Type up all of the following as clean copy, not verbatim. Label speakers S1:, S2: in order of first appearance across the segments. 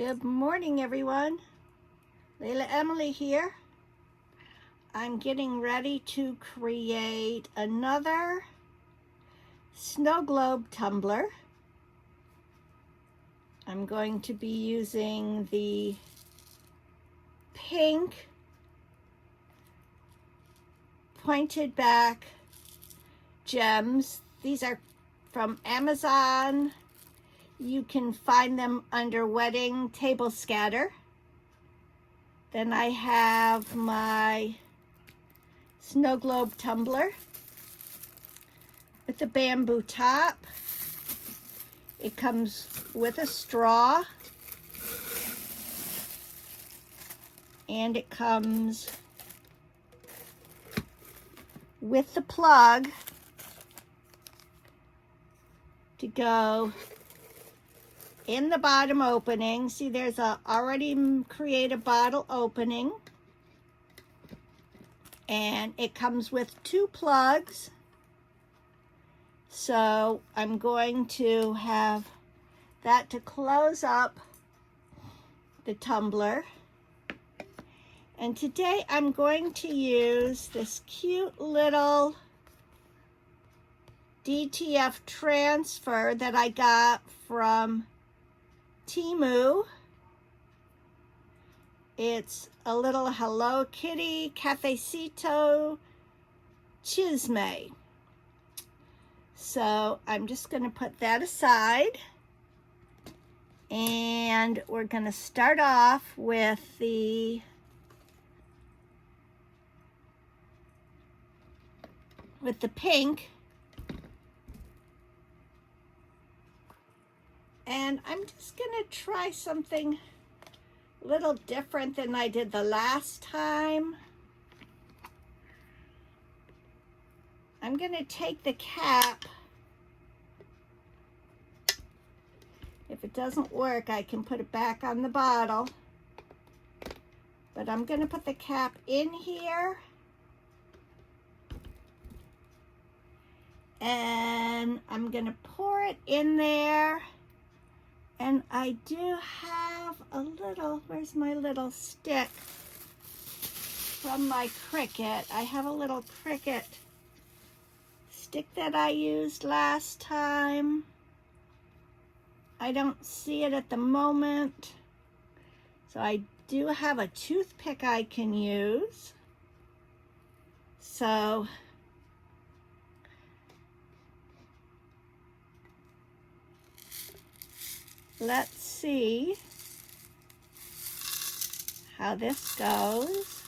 S1: Good morning, everyone. Layla Emily here. I'm getting ready to create another snow globe tumbler. I'm going to be using the pink pointed back gems. These are from Amazon. You can find them under wedding table scatter. Then I have my snow globe tumbler with the bamboo top. It comes with a straw, and it comes with the plug to go in the bottom opening. See, there's a already created bottle opening, and it comes with two plugs. So I'm going to have that to close up the tumbler. And today I'm going to use this cute little DTF transfer that I got from Timu. It's a little Hello Kitty Cafecito chisme. So I'm just going to put that aside, and we're going to start off with the pink. And I'm just going to try something a little different than I did the last time. I'm going to take the cap. If it doesn't work, I can put it back on the bottle. But I'm going to put the cap in here. And I'm going to pour it in there. And I do have a little, where's my little stick from my Cricut? I have a little Cricut stick that I used last time. I don't see it at the moment. So I do have a toothpick I can use. So let's see how this goes.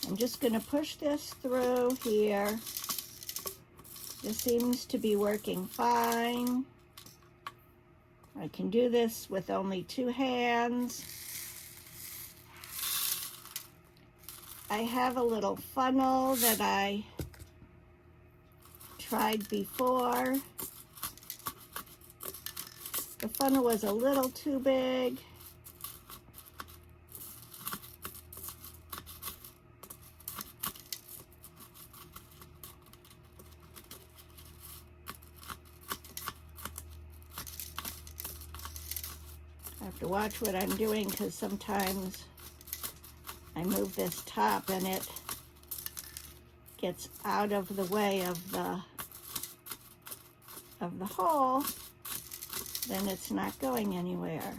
S1: I'm just going to push this through here. This seems to be working fine. I can do this with only two hands. I have a little funnel that I tried before. The funnel was a little too big. I have to watch what I'm doing because sometimes I move this top and it gets out of the way of the hole, then it's not going anywhere.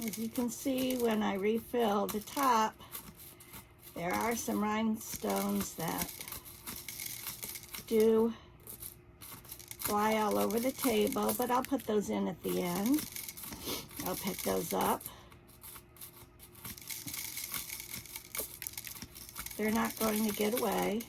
S1: As you can see, when I refill the top, there are some rhinestones that do fly all over the table, but I'll put those in at the end. I'll pick those up. They're not going to get away.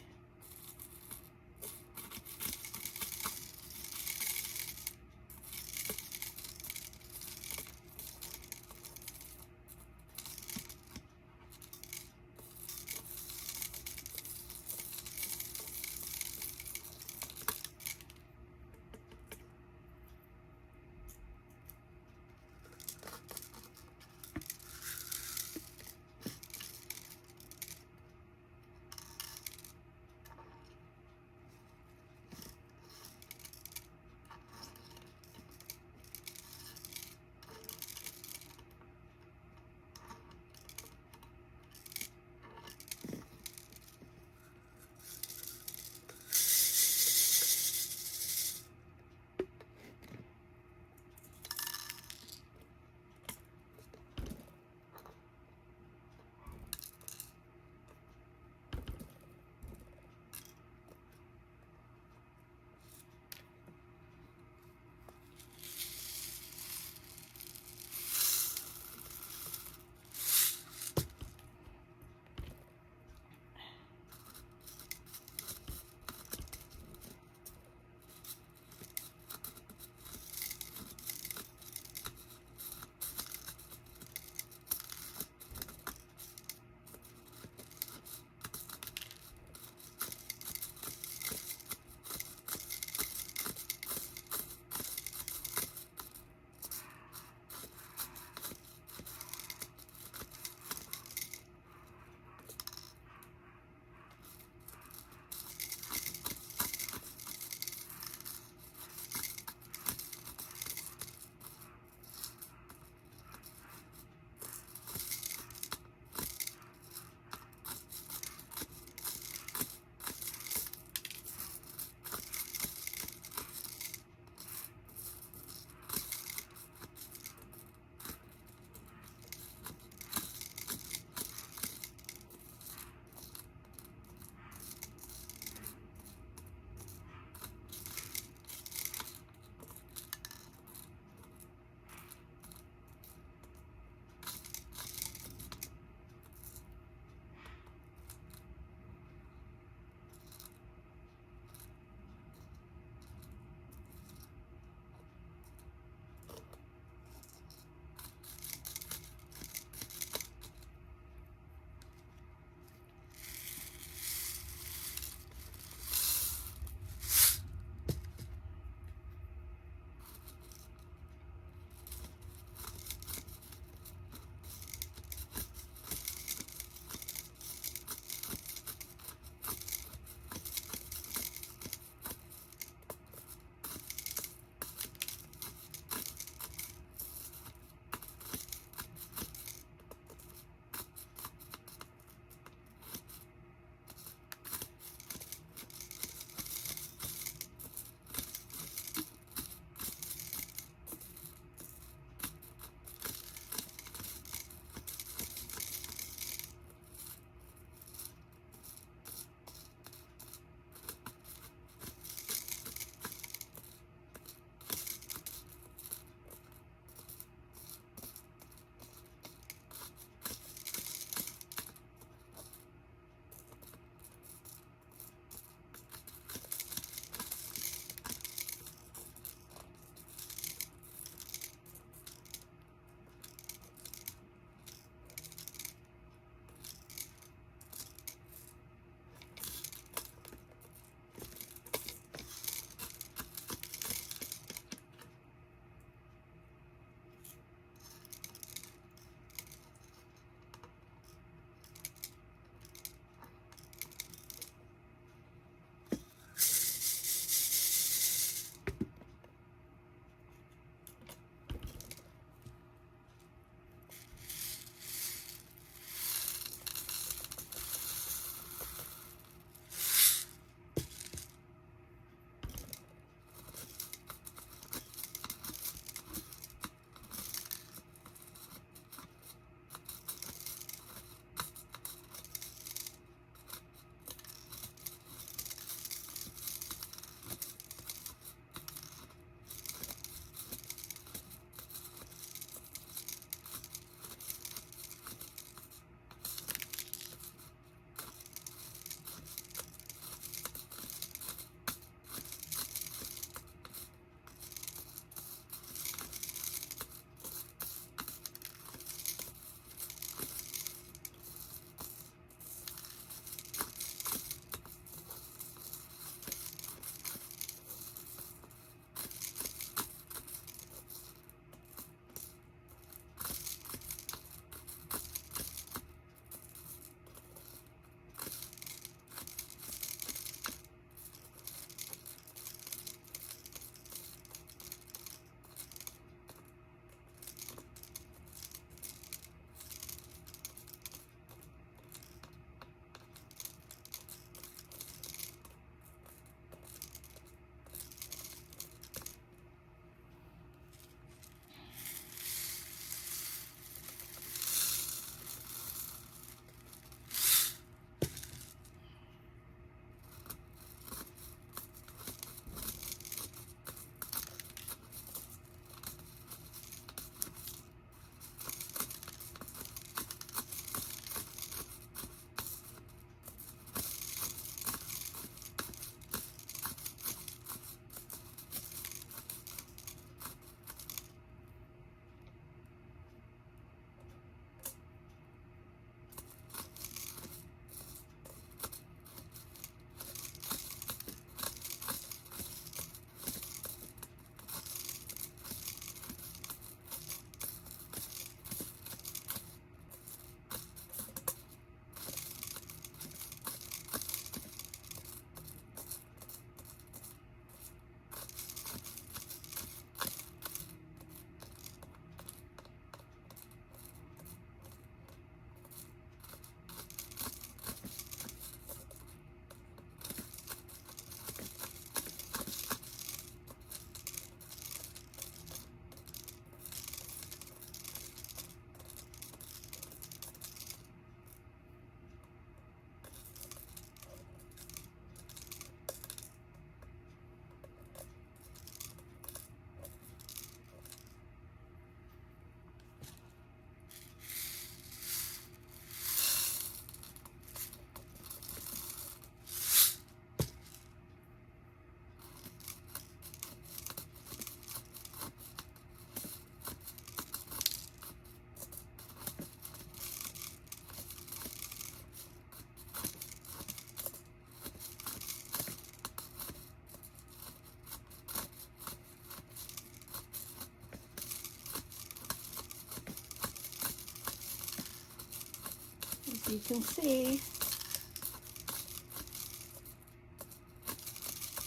S1: You can see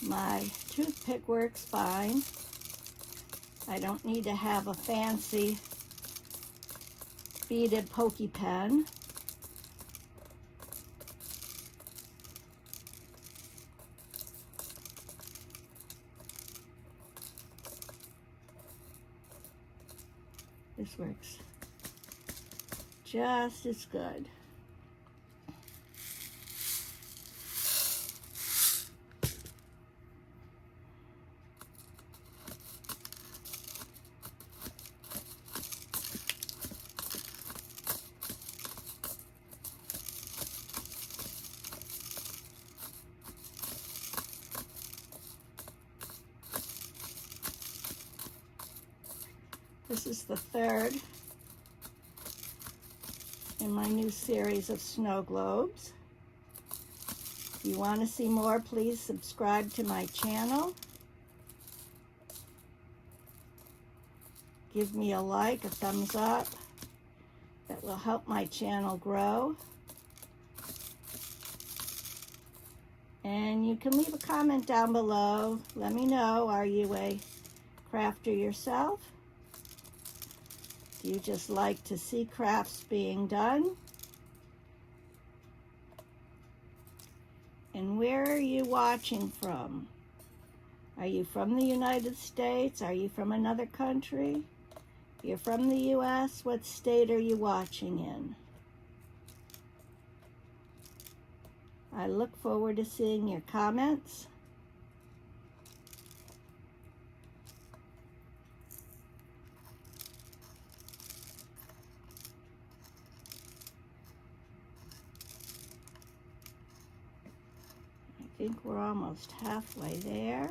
S1: my toothpick works fine. I don't need to have a fancy beaded pokey pen. This works just as good. This is the third in my new series of snow globes. If you want to see more, please subscribe to my channel. Give me a like, a thumbs up. That will help my channel grow. And you can leave a comment down below. Let me know, are you a crafter yourself? Do you just like to see crafts being done? And where are you watching from? Are you from the United States? Are you from another country? You're from the US? What state are you watching in? I look forward to seeing your comments. I think we're almost halfway there.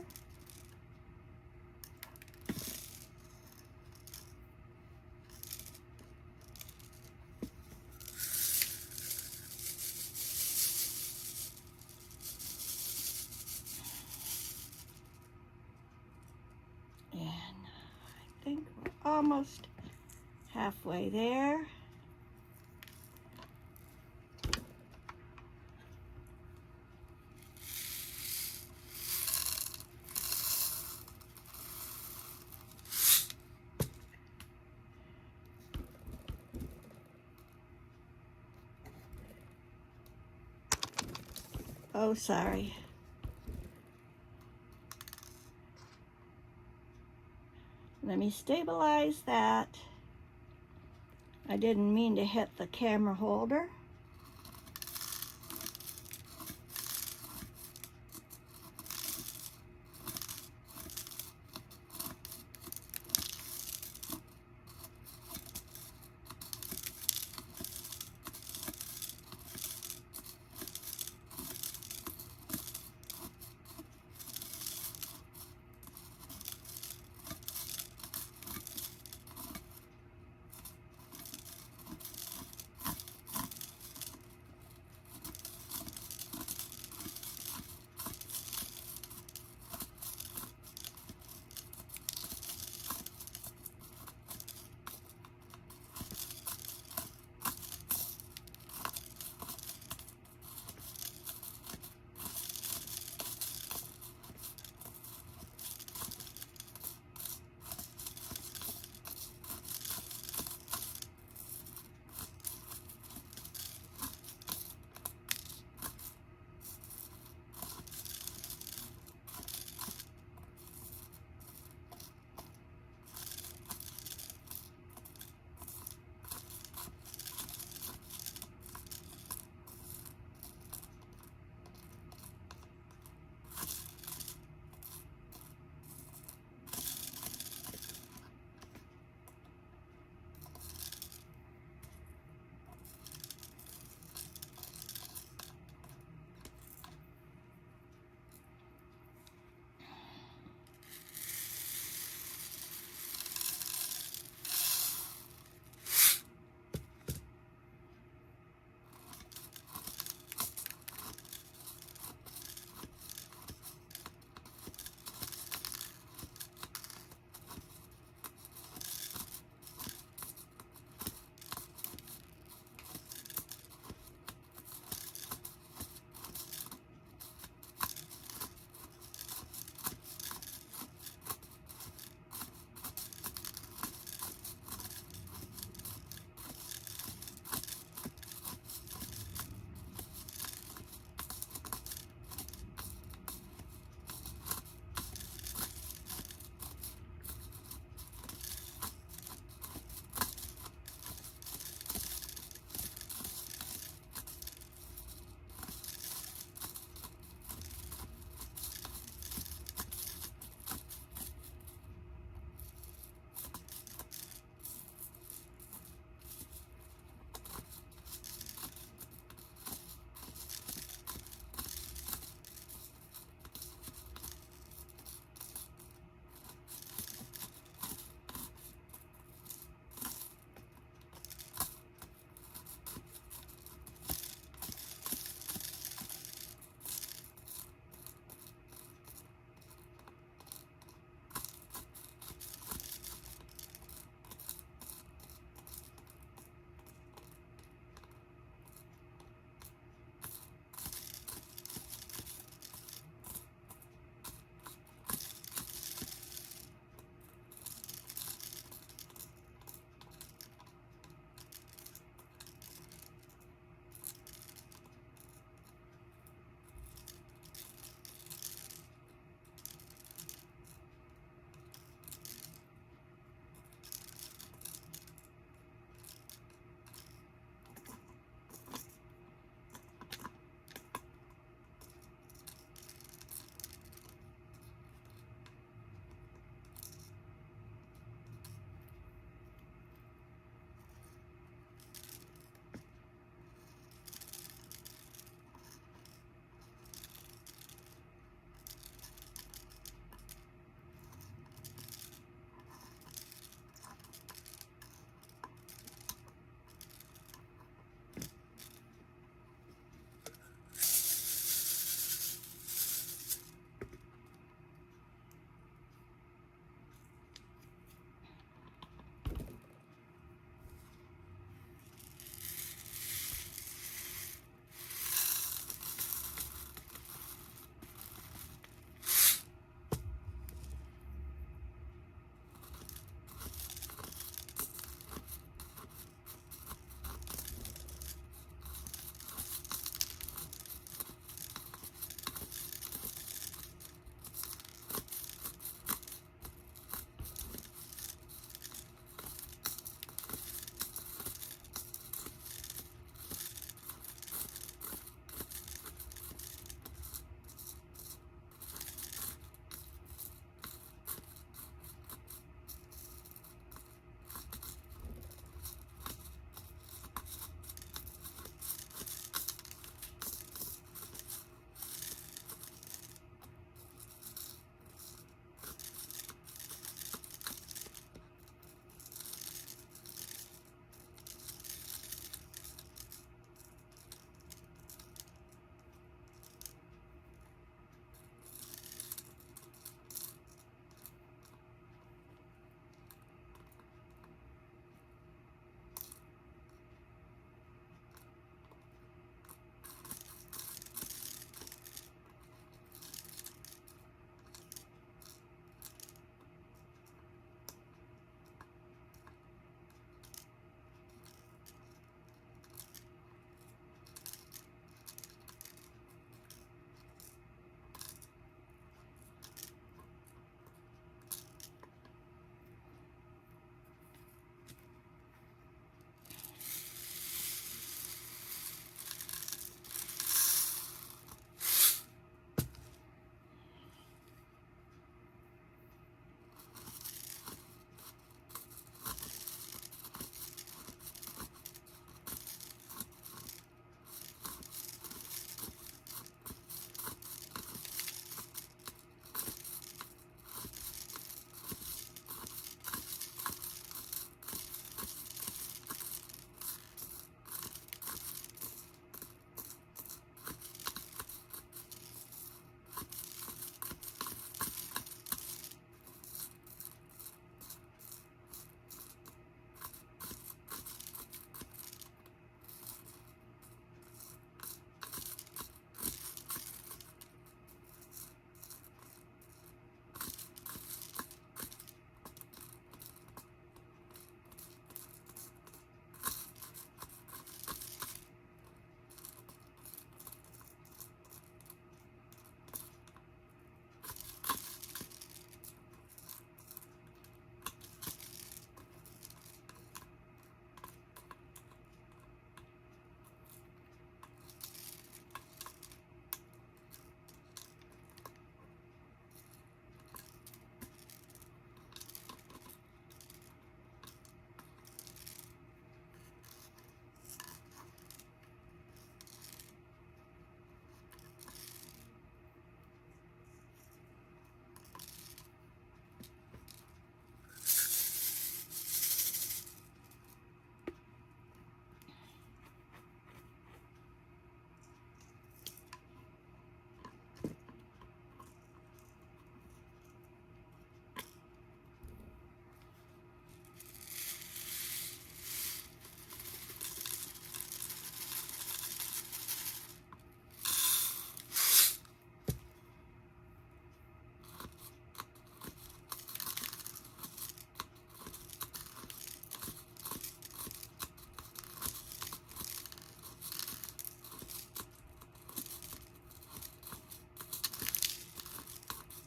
S1: And I think we're almost halfway there. Oh, sorry. Let me stabilize that. I didn't mean to hit the camera holder.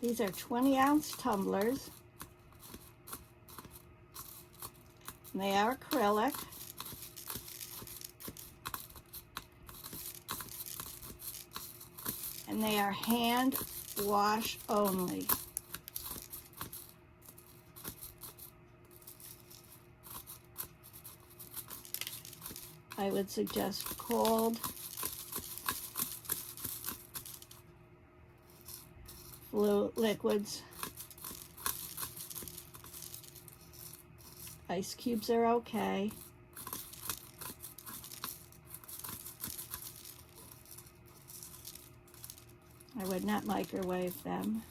S1: These are 20-ounce tumblers. And they are acrylic. And they are hand wash only. I would suggest cold liquids. Ice cubes are okay. I would not microwave them.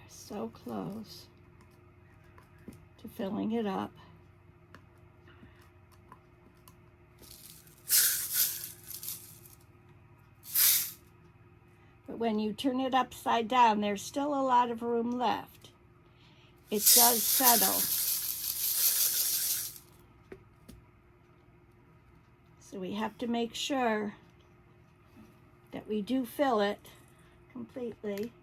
S1: So close to filling it up. But when you turn it upside down, there's still a lot of room left. It does settle. So we have to make sure that we do fill it completely.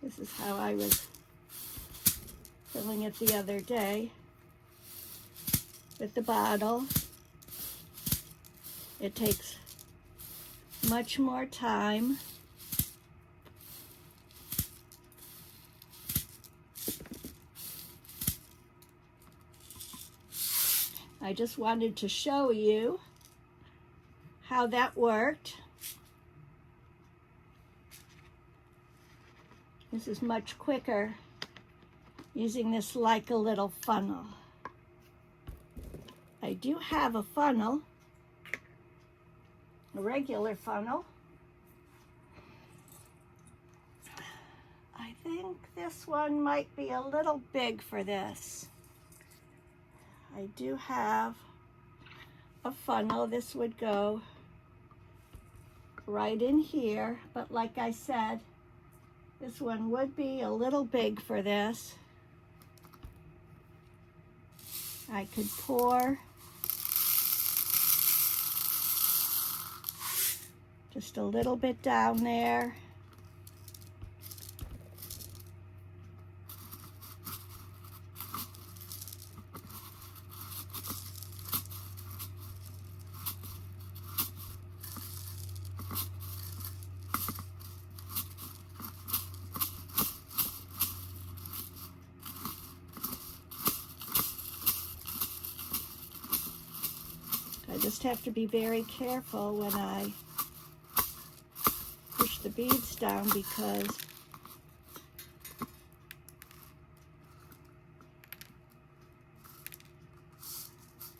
S1: This is how I was filling it the other day with the bottle. It takes much more time. I just wanted to show you how that worked. This is much quicker using this like a little funnel. I do have a funnel, a regular funnel. I think this one might be a little big for this. I do have a funnel, this would go right in here, but like I said, this one would be a little big for this. I could pour just a little bit down there. I just have to be very careful when I push the beads down, because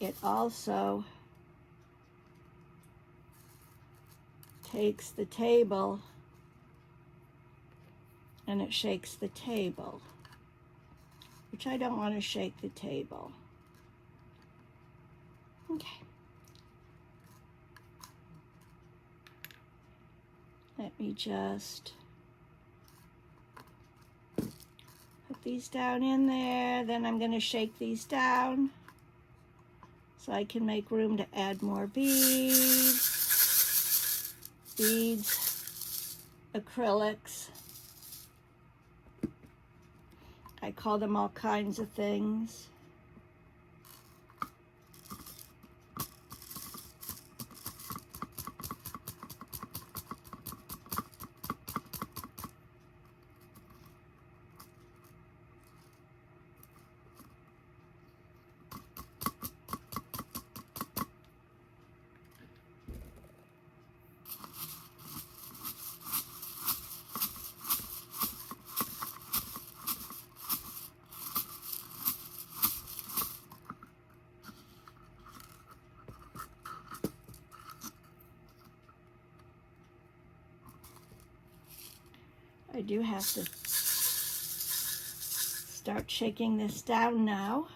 S1: it also takes the table and it shakes the table, which I don't want to shake the table. Okay. Let me just put these down in there. Then I'm going to shake these down so I can make room to add more beads, acrylics. I call them all kinds of things. I do have to start shaking this down now.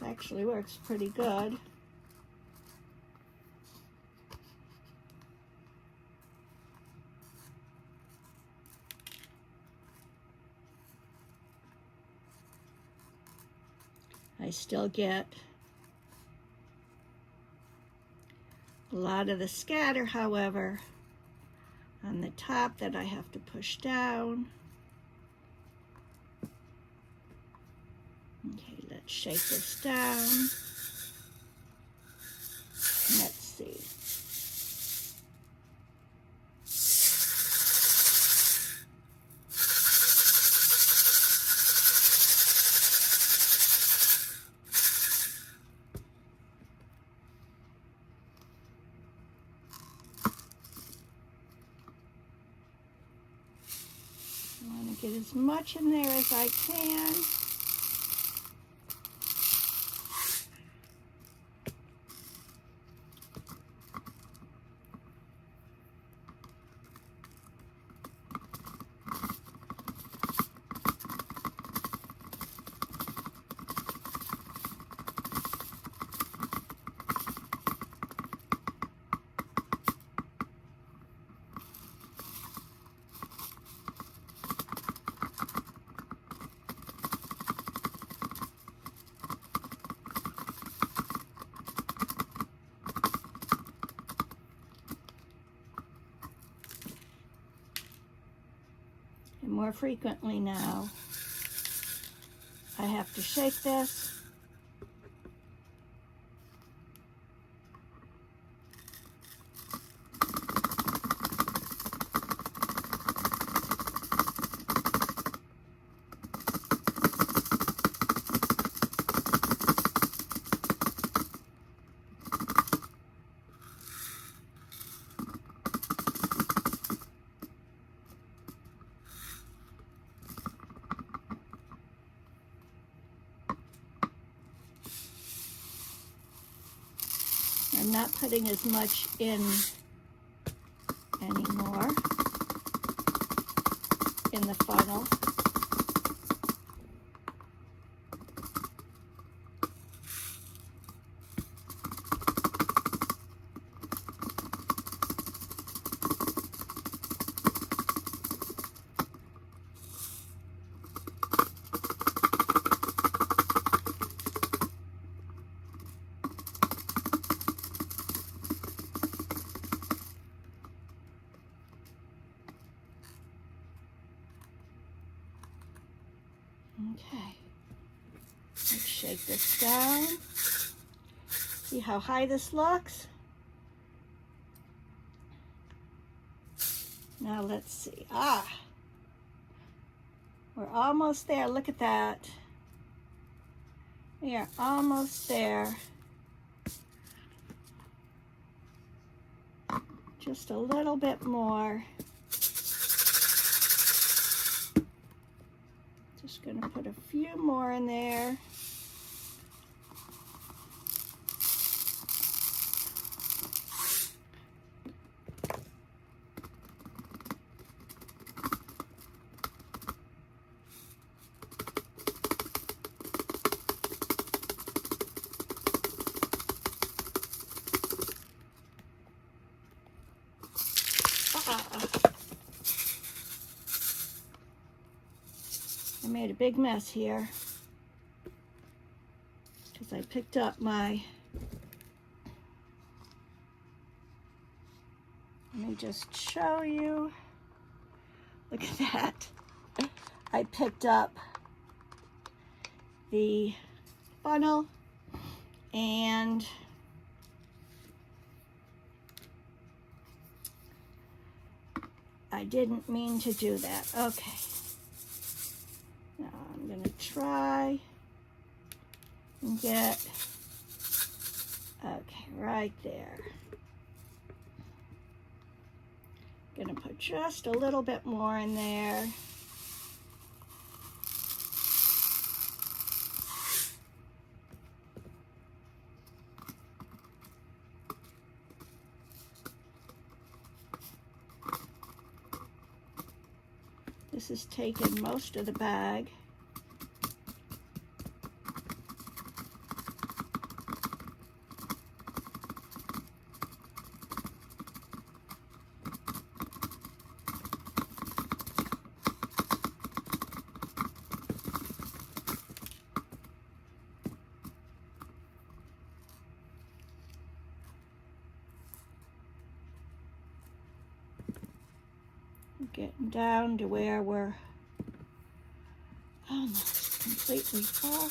S1: Actually works pretty good. I still get a lot of the scatter, however, on the top that I have to push down. Okay, let's shake this down. Let's see. I want to get as much in there as I can. More frequently now. I have to shake this. I'm not putting as much in anymore in the funnel. Okay, let's shake this down. See how high this looks? Now let's see. We're almost there. Look at that. We are almost there. Just a little bit more. Just going to put a few more in there. I made a big mess here because I picked up my, let me just show you, look at that. I picked up the funnel and I didn't mean to do that. Okay. Now I'm going to try and get, okay, right there. Going to put just a little bit more in there. This has taken most of the bag. Getting down to where we're almost completely full.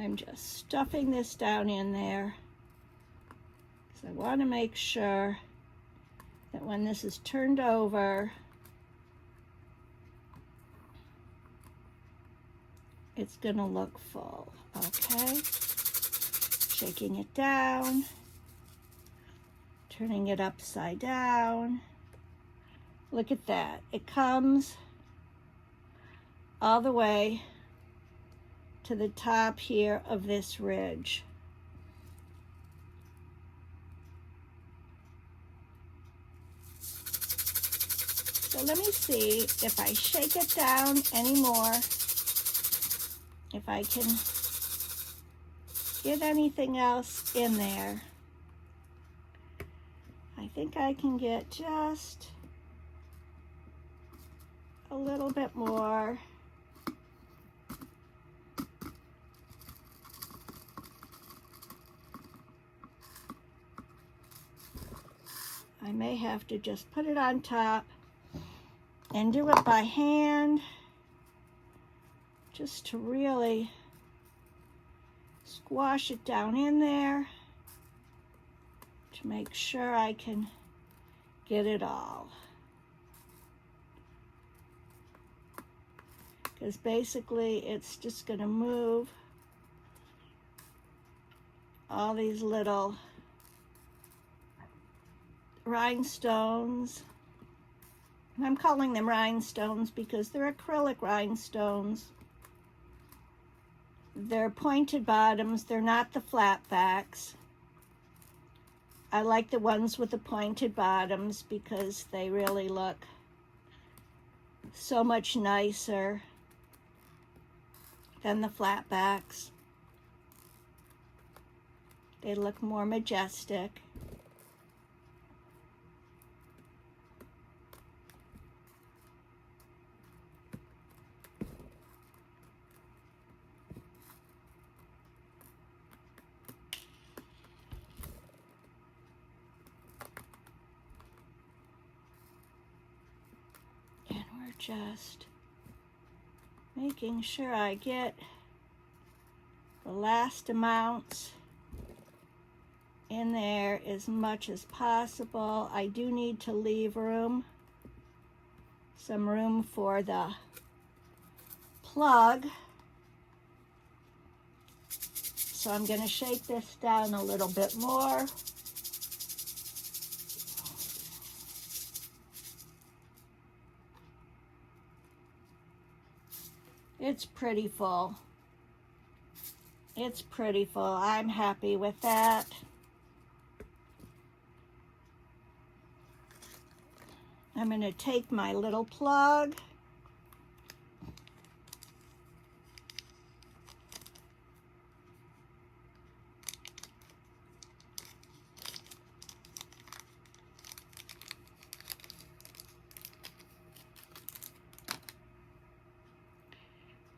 S1: I'm just stuffing this down in there because I want to make sure that when this is turned over, it's going to look full. Okay, shaking it down, turning it upside down. Look at that. It comes all the way to the top here of this ridge. So let me see if I shake it down anymore, if I can get anything else in there. I think I can get just a little bit more. I may have to just put it on top and do it by hand just to really squash it down in there to make sure I can get it all. Because basically it's just going to move all these little rhinestones. I'm calling them rhinestones because they're acrylic rhinestones. They're pointed bottoms. They're not the flat backs. I like the ones with the pointed bottoms because they really look so much nicer than the flat backs. They look more majestic. And we're just making sure I get the last amounts in there as much as possible. I do need to leave some room for the plug. So I'm going to shake this down a little bit more. It's pretty full. It's pretty full. I'm happy with that. I'm going to take my little plug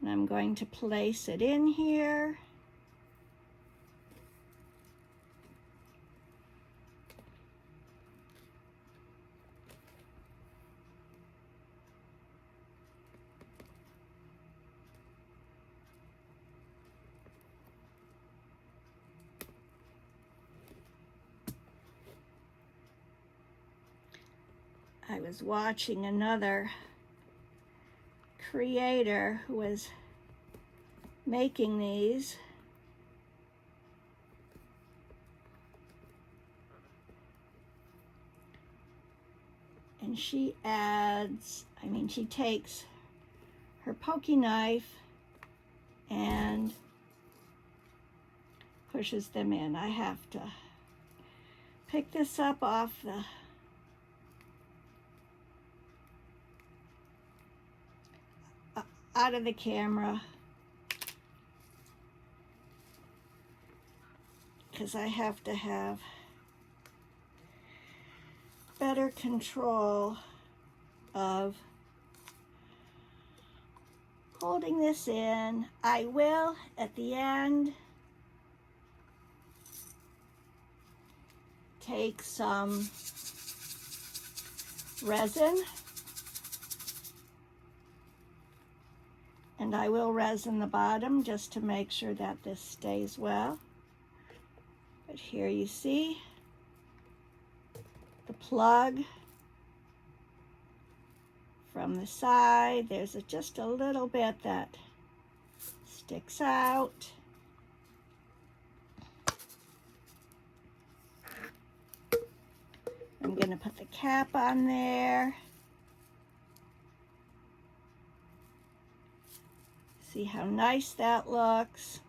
S1: and I'm going to place it in here. I was watching another creator who was making these. And she adds, she takes her pokey knife and pushes them in. I have to pick this up off the out of the camera because I have to have better control of holding this in. I will at the end take some resin and I will resin the bottom just to make sure that this stays well. But here you see the plug from the side. There's just a little bit that sticks out. I'm going to put the cap on there. See how nice that looks.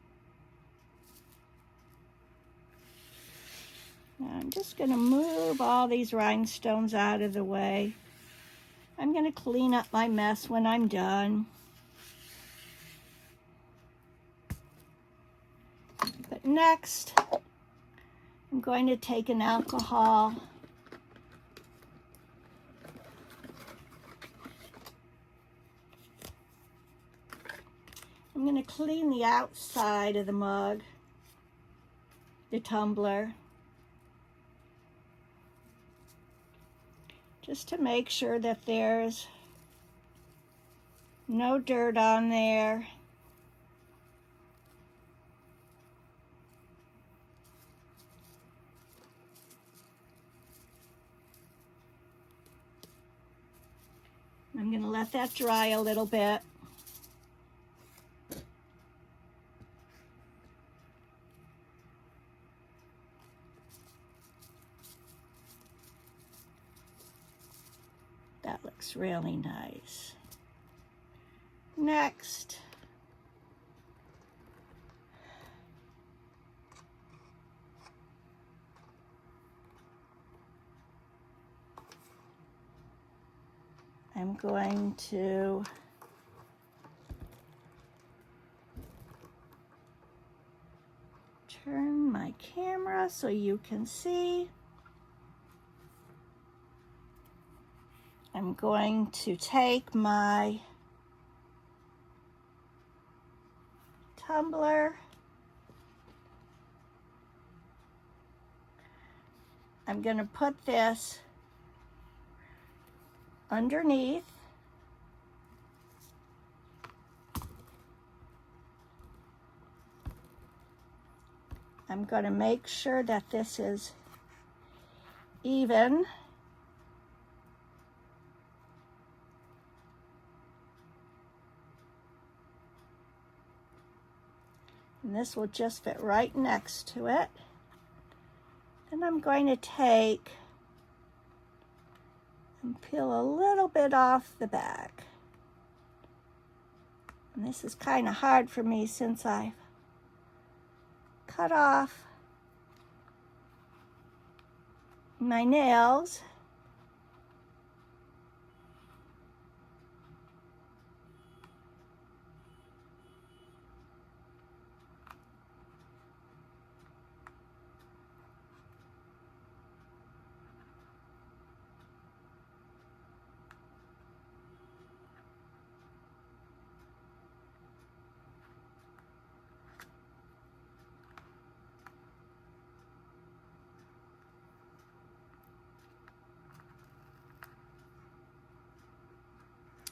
S1: Now I'm just going to move all these rhinestones out of the way. I'm going to clean up my mess when I'm done. But next, I'm going to take an alcohol I'm going to clean the outside of the mug, the tumbler, just to make sure that there's no dirt on there. let that dry a little bit. That looks really nice. Next, I'm going to turn my camera so you can see. I'm going to take my tumbler. I'm going to put this underneath. I'm going to make sure that this is even. And this will just fit right next to it. Then I'm going to take and peel a little bit off the back. And this is kind of hard for me since I've cut off my nails.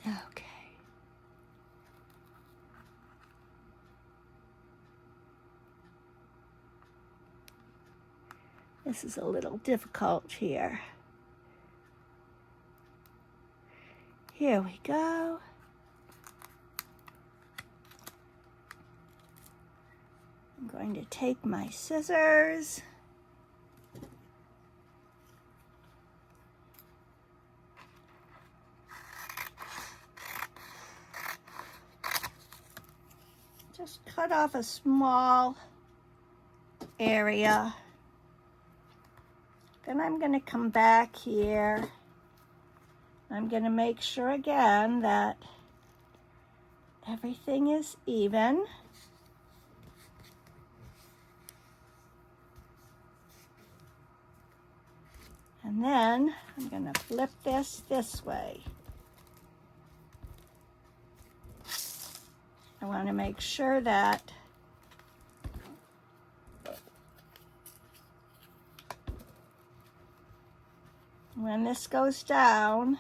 S1: Okay. This is a little difficult here. Here we go. I'm going to take my scissors. Just cut off a small area. Then I'm going to come back here. I'm going to make sure again that everything is even. And then I'm going to flip this way. I want to make sure that when this goes down,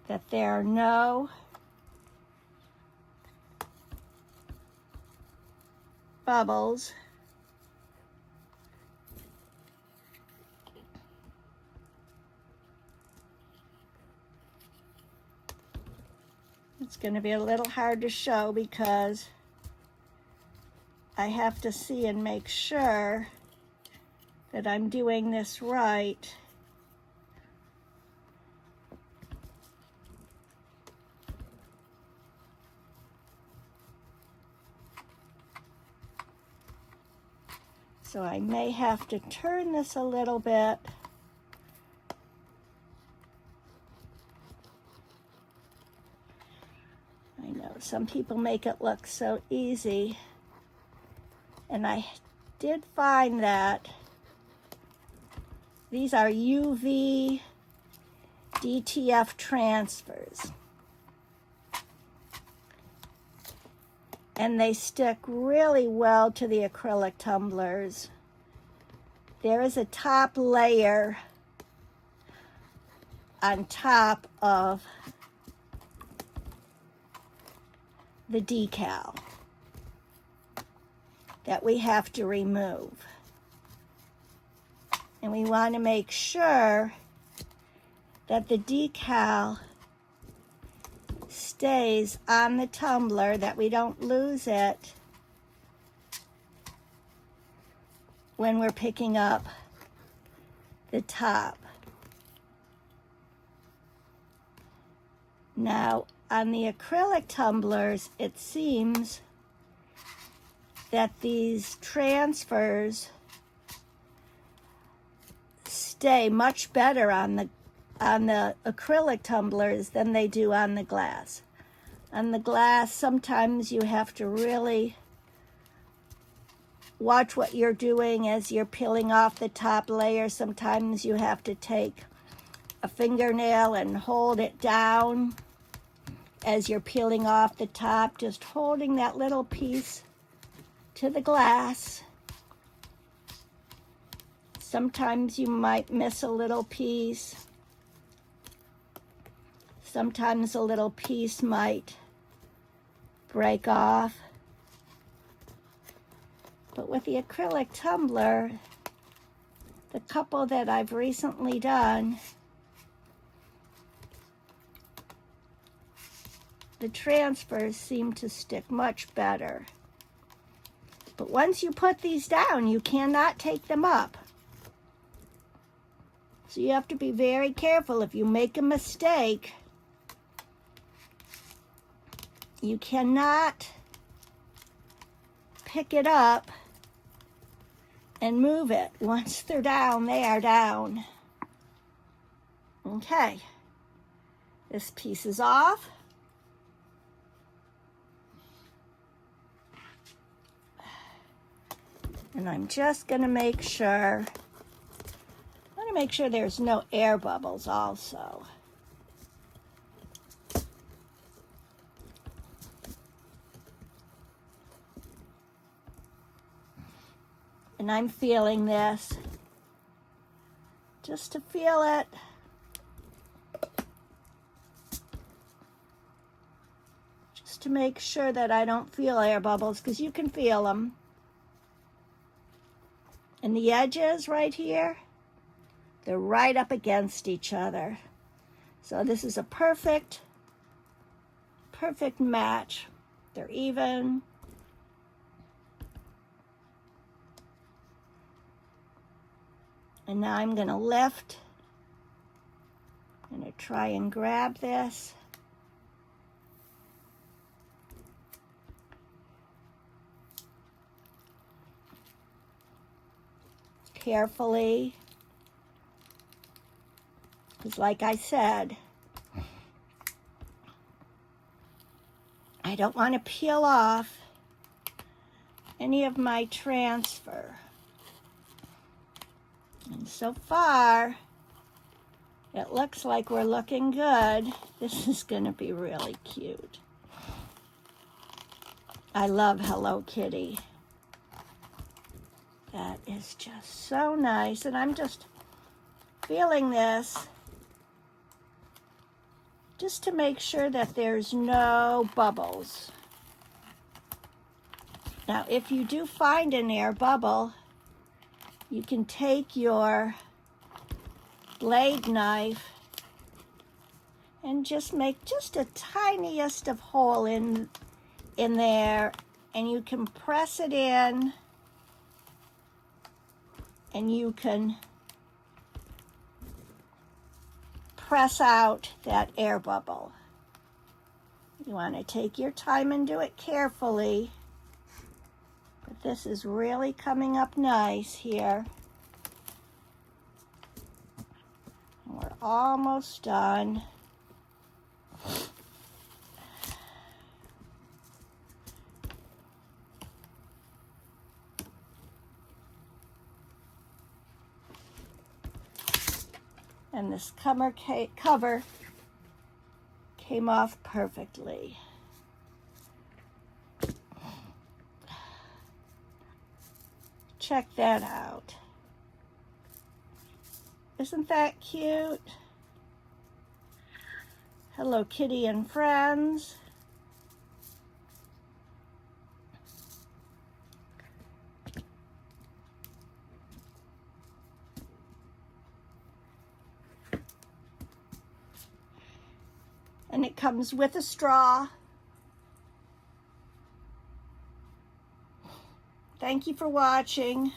S1: that there are no bubbles. It's going to be a little hard to show because I have to see and make sure that I'm doing this right. So I may have to turn this a little bit. I know some people make it look so easy, and I did find that these are uvdtf transfers, and they stick really well to the acrylic tumblers. There is a top layer on top of the decal that we have to remove. And we want to make sure that the decal stays on the tumbler, that we don't lose it when we're picking up the top. Now, on the acrylic tumblers, it seems that these transfers stay much better on the acrylic tumblers than they do on the glass. On the glass, sometimes you have to really watch what you're doing as you're peeling off the top layer. Sometimes you have to take a fingernail and hold it down as you're peeling off the top, just holding that little piece to the glass. Sometimes you might miss a little piece. Sometimes a little piece might break off. But with the acrylic tumbler, the couple that I've recently done, the transfers seem to stick much better. But once you put these down, you cannot take them up. So you have to be very careful. If you make a mistake, you cannot pick it up and move it. Once they're down, they are down. Okay, this piece is off. And I'm just going to make sure, there's no air bubbles also. And I'm feeling this, just to feel it. Just to make sure that I don't feel air bubbles, because you can feel them. And the edges right here, they're right up against each other. So this is a perfect match. They're even. And now I'm going to lift. I'm going to try and grab this. Carefully, because like I said, I don't want to peel off any of my transfer. And so far, it looks like we're looking good. This is going to be really cute. I love Hello Kitty. That is just so nice. And I'm just feeling this just to make sure that there's no bubbles. Now, if you do find an air bubble, you can take your blade knife and just make just a tiniest of hole in there, and you can press it in. And you can press out that air bubble. You want to take your time and do it carefully. But this is really coming up nice here. And we're almost done. And this cover came off perfectly. Check that out. Isn't that cute? Hello Kitty and friends. And it comes with a straw. Thank you for watching.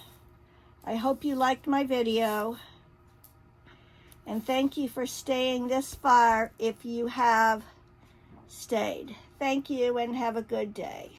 S1: I hope you liked my video. And thank you for staying this far if you have stayed. Thank you and have a good day.